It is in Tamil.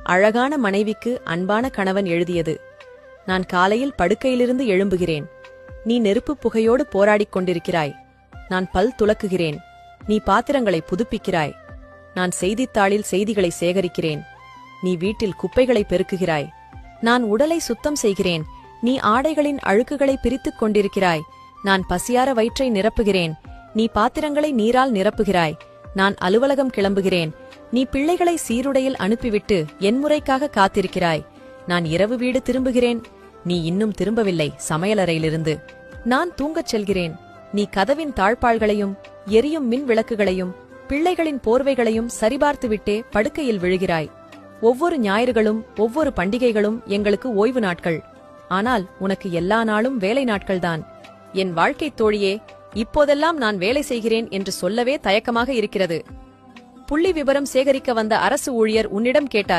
அழகான மனைவிக்கு அன்பான கணவன் எழுதியது. நான் காலையில் படுக்கையிலிருந்து எழும்புகிறேன். நீ நெருப்புப் புகையோடு போராடிக் கொண்டிருக்கிறாய். நான் பல் துலக்குகிறேன். நீ பாத்திரங்களை புதுப்பிக்கிறாய். நான் செய்தித்தாளில் செய்திகளை சேகரிக்கிறேன். நீ வீட்டில் குப்பைகளை பெருக்குகிறாய். நான் உடலை சுத்தம் செய்கிறேன். நீ ஆடைகளின் அழுக்குகளை பிரித்துக் கொண்டிருக்கிறாய். நான் பசியார வயிற்றை நிரப்புகிறேன். நீ பாத்திரங்களை நீரால் நிரப்புகிறாய். நான் அலுவலகம் கிளம்புகிறேன். நீ பிள்ளைகளை சீருடையில் அனுப்பிவிட்டு என் முறைக்காக காத்திருக்கிறாய். நான் இரவு வீடு திரும்புகிறேன். நீ இன்னும் திரும்பவில்லை சமையலறையிலிருந்து. நான் தூங்கச் செல்கிறேன். நீ கதவின் தாழ்பாள்களையும் எரியும் மின் விளக்குகளையும் பிள்ளைகளின் போர்வைகளையும் சரிபார்த்துவிட்டே படுக்கையில் விழுகிறாய். ஒவ்வொரு ஞாயிறுகளும் ஒவ்வொரு பண்டிகைகளும் எங்களுக்கு ஓய்வு நாட்கள். ஆனால் உனக்கு எல்லா நாளும் வேலை நாட்கள்தான். என் வாழ்க்கைத் தோழியே, இப்போதெல்லாம் நான் வேலை செய்கிறேன் என்று சொல்லவே தயக்கமாக இருக்கிறது. புள்ளி விபரம் சேகரிக்க வந்த அரசு ஊழியர் உன்னிடம் கேட்டார்.